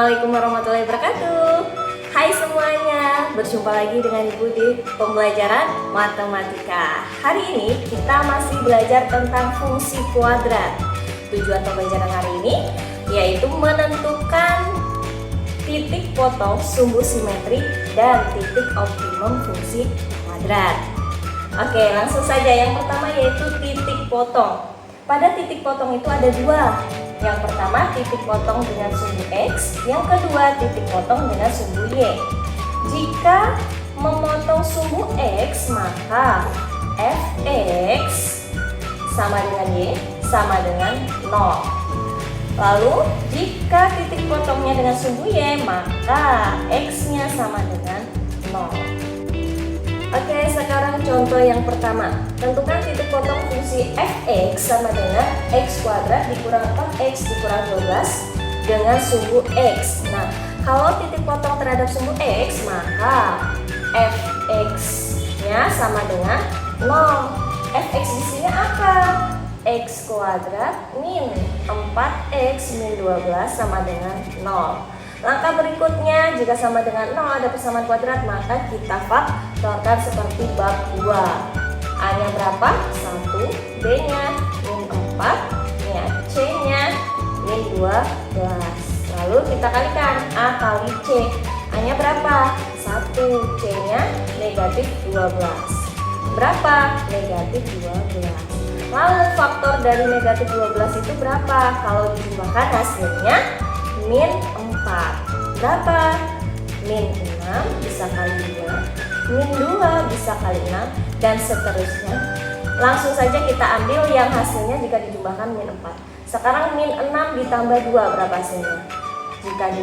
Assalamualaikum warahmatullahi wabarakatuh. Hai semuanya, berjumpa lagi dengan Ibu di pembelajaran matematika. Hari ini kita masih belajar tentang fungsi kuadrat. Tujuan pembelajaran hari ini yaitu menentukan titik potong sumbu simetri dan titik optimum fungsi kuadrat. Oke, langsung saja. Yang pertama yaitu titik potong. Pada titik potong itu ada dua. Yang pertama titik potong dengan sumbu X, yang kedua titik potong dengan sumbu Y. Jika memotong sumbu X, maka Fx sama dengan Y sama dengan 0. Lalu jika titik potongnya dengan sumbu Y, maka X-nya sama dengan 0. Oke, sekarang contoh yang pertama. Tentukan titik potong fungsi fx sama dengan x kuadrat dikurang 4x dikurang 12 dengan sumbu x. Nah, kalau titik potong terhadap sumbu x, maka fx-nya sama dengan 0. Fx di sini apa? X kuadrat min 4x min 12 sama dengan 0. Langkah berikutnya, jika sama dengan 0 ada persamaan kuadrat, maka kita faktorkan seperti bab 2. A-nya berapa? 1, B-nya min 4, ya, C-nya min 12. Lalu kita kalikan A kali C. A-nya berapa? 1, C-nya negatif 12. Berapa? Negatif 12. Lalu faktor dari negatif 12 itu berapa? Kalau dijumlahkan hasilnya min 4. Berapa? Min 6 bisa kali 2, min 2 bisa kali 6, dan seterusnya. Langsung saja kita ambil yang hasilnya jika dijumlahkan min 4. Sekarang min 6 ditambah 2 berapa hasilnya? Jika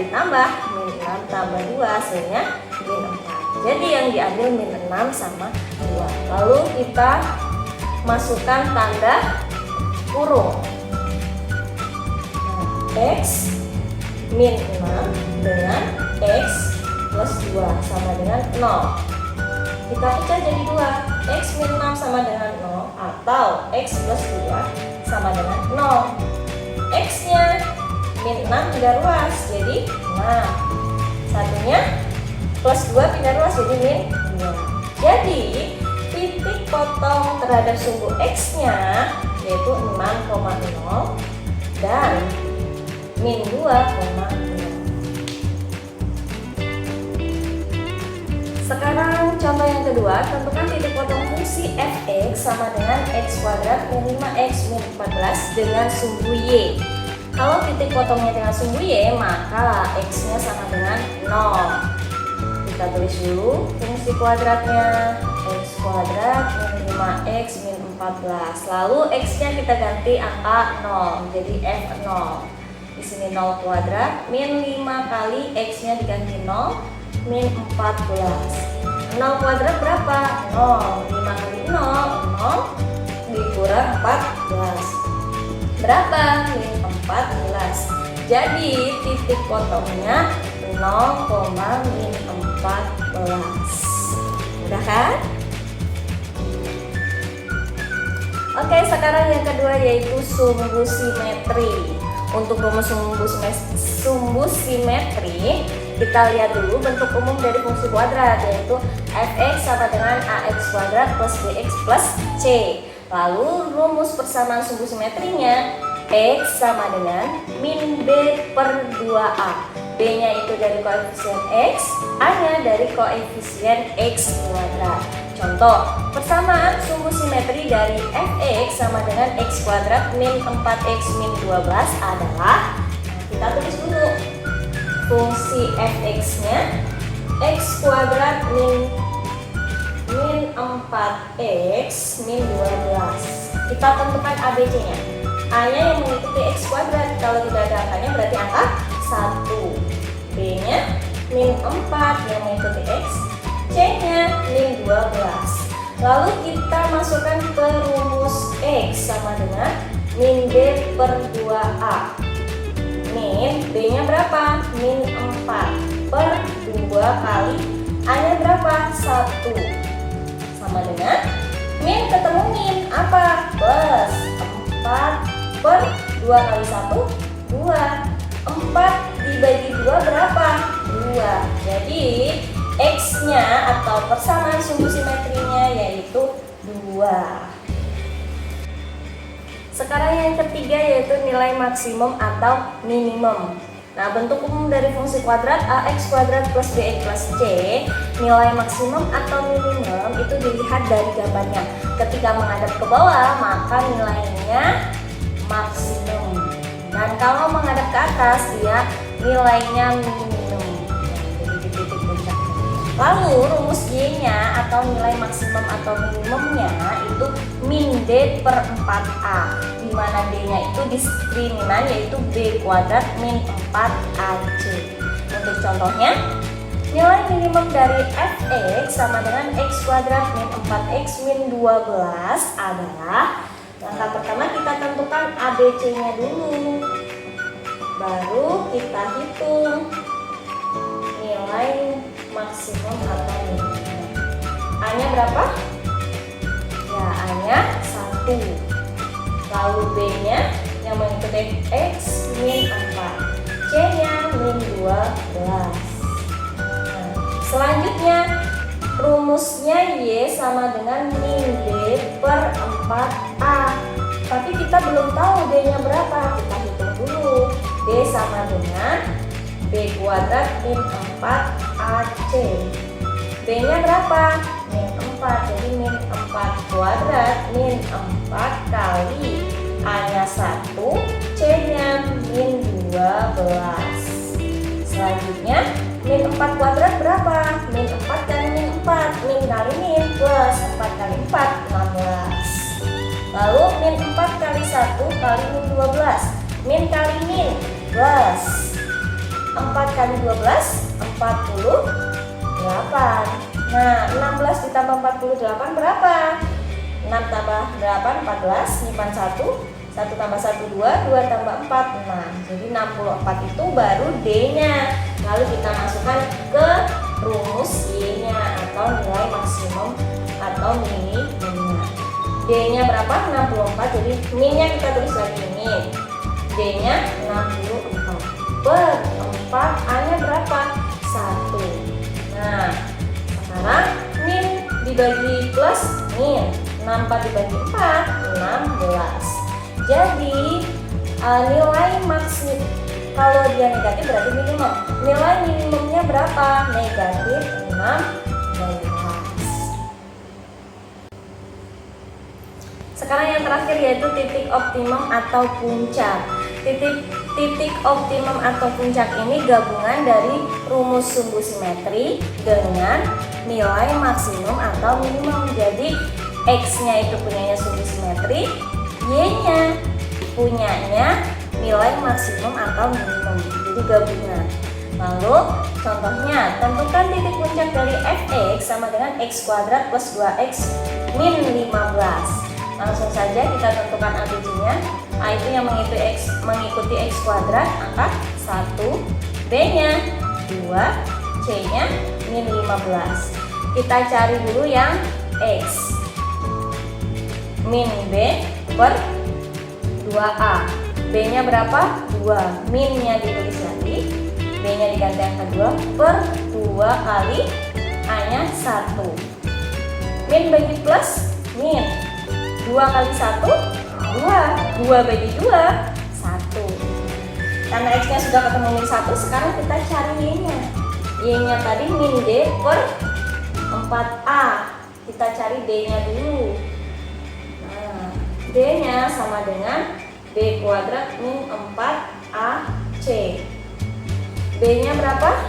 ditambah min 6 tambah 2 hasilnya min 4. Jadi yang diambil min 6 sama 2. Lalu kita masukkan tanda kurung. X min 6 dengan X plus 2 sama dengan 0. Kita pecah jadi 2. X min 6 sama dengan 0 atau X plus 2 sama dengan 0. X nya min 6 pindah ruas jadi 6. Satunya plus 2 pindah ruas jadi min 2. Jadi titik potong terhadap sumbu X nya yaitu 6,0 dan min 2,0. Sekarang contoh yang kedua, tentukan titik potong fungsi fx sama dengan x kuadrat min 5x min 14 dengan sumbu y. Kalau titik potongnya dengan sumbu y, maka x-nya sama dengan 0. Kita tulis dulu fungsi kuadratnya, x kuadrat min 5x min 14. Lalu x-nya kita ganti angka 0, jadi f0. Di sini 0 kuadrat min 5 kali x-nya diganti 0 min 14. 0 kuadrat berapa? 0. 5 kali 0 0 dikurang 14. Berapa? Min 14. Jadi titik potongnya 0, min 14. Mudah kan? Oke, sekarang yang kedua yaitu sumbu simetri. Untuk rumus sumbu simetri, kita lihat dulu bentuk umum dari fungsi kuadrat, yaitu fx sama dengan ax kuadrat plus bx plus c. Lalu rumus persamaan sumbu simetrinya, x sama dengan min b per 2a. B nya itu dari koefisien x, a nya dari koefisien x kuadrat. Contoh, persamaan sumbu simetri dari fx sama dengan x kuadrat min 4x min 12 adalah, kita tulis dulu fungsi fx-nya x kuadrat min 4x min 12. Kita tentukan ABC-nya. A-nya yang mengikuti x kuadrat, kalau tidak ada angkanya berarti angka 1. B-nya min 4 yang mengikuti x, C-nya min 12. Lalu kita masukkan ke rumus x sama dengan min b per 2a. Min b-nya berapa? Min 4 per 2 kali a-nya berapa? 1. Sama dengan min ketemu min apa? Plus 4 per 2 kali 1 2. 4 dibagi 2 berapa? 2. Jadi X-nya atau persamaan sumbu simetrinya yaitu 2. Sekarang yang ketiga yaitu nilai maksimum atau minimum. Nah, bentuk umum dari fungsi kuadrat ax kuadrat plus bx plus c, nilai maksimum atau minimum itu dilihat dari gambarnya. Ketika menghadap ke bawah, maka nilainya maksimum. Dan kalau menghadap ke atas, dia nilainya minimum. Jadi di titik puncak. Lalu rumus Y-nya atau nilai maksimum atau minimumnya itu min D per 4A, di mana D-nya itu diskriminan yaitu B kuadrat min 4AC. Untuk contohnya, nilai minimum dari fx sama dengan x kuadrat min 4x min 12 adalah, langkah pertama kita tentukan ABC-nya dulu, baru kita hitung nilai maksimum atau minimum. A-nya berapa? Ya, A-nya 1. Lalu B-nya yang mengikuti X min 4, C-nya min 12. Nah, selanjutnya rumusnya Y sama dengan min D per 4A. Tapi kita belum tahu D-nya berapa, kita hitung dulu. D sama dengan B kuadrat min 4AC. B-nya berapa? Min 4, jadi min 4 kuadrat min 4 kali A-nya 1, C-nya min 12. Selanjutnya min 4 kuadrat berapa? Min 4 kali min 4, min kali min plus 4 kali 4, 16. Lalu min 4 kali 1 kali min 12, min kali min plus 4 kali 12, 48. Nah, 16 ditambah 48 berapa? 6 tambah 8, 14, nyimpan 1, 1 tambah 1, 2, 2 tambah 4, 6. Jadi 64 itu baru D-nya. Lalu kita masukkan ke rumus Y-nya atau nilai maksimum atau minimumnya. D-nya berapa? 64, jadi min-nya kita tulis lagi min. D-nya 64 per 4, A-nya berapa? 1. Nah, sekarang min dibagi plus min, 64 dibagi 4, 16. Jadi nilai maksimum, kalau dia negatif berarti minimum. Nilai minimumnya berapa? Negatif 16. Sekarang yang terakhir yaitu titik optimum atau puncak. Titik optimum atau puncak ini gabungan dari rumus sumbu simetri dengan nilai maksimum atau minimum. Jadi X-nya itu punyanya sumbu simetri, Y-nya punyanya nilai maksimum atau minimum. Jadi gabungan. Lalu contohnya, tentukan titik puncak dari fx sama dengan x kuadrat plus 2x min 15. Langsung saja kita tentukan ABC-nya. A itu yang mengikuti x kuadrat, angka 1, B-nya 2, C-nya min 15. Kita cari dulu yang X. Min B per 2A. B-nya berapa? 2. Min-nya ditulis lagi, B-nya diganti angka 2 per 2 kali A-nya 1. Min bagi plus min, 2 kali 1 2 bagi 2 1. Karena X-nya sudah ketemu min 1, sekarang kita cari Y-nya. Y-nya tadi min D per 4A. Kita cari D-nya dulu. Nah, D-nya sama dengan B kuadrat min 4AC. B-nya berapa?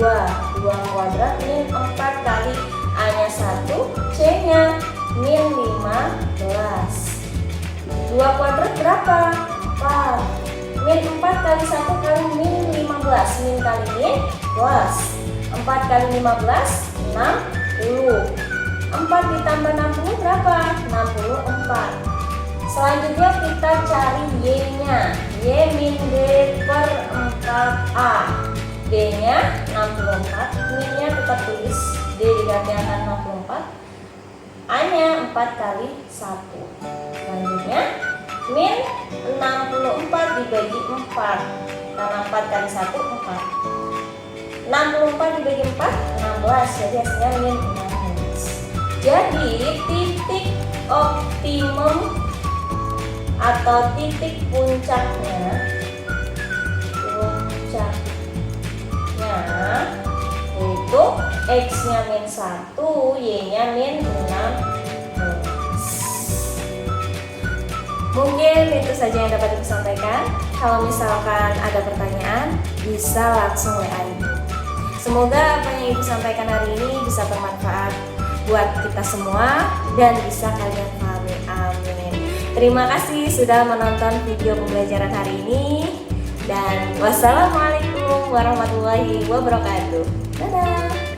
2 kuadrat min 4 kali A-nya 1, C-nya min 15. 2 kuadrat berapa? 4. Min 4 kali 1 kali min 15. Min kali min plus 4 kali 15, 60. 4 ditambah 60 berapa? 64. Selanjutnya kita cari Y-nya. Y min D per 4A. D-nya 64, min-nya tetap tulis D diganti angka 64. A-nya 4 kali 1. Selanjutnya min 64 dibagi 4. Karena 4 kali 1, 4. 64 dibagi 4, 16. Jadi hasilnya min 16. Jadi titik optimum atau titik puncaknya yaitu X-nya min 1, Y-nya min 16. Mungkin itu saja yang dapat Ibu sampaikan. Kalau misalkan ada pertanyaan, bisa langsung WA Ibu. Semoga apa yang Ibu sampaikan hari ini bisa bermanfaat buat kita semua dan bisa kalian pahami. Amin. Terima kasih sudah menonton video pembelajaran hari ini. Dan wassalamualaikum warahmatullahi wabarakatuh. Dadah.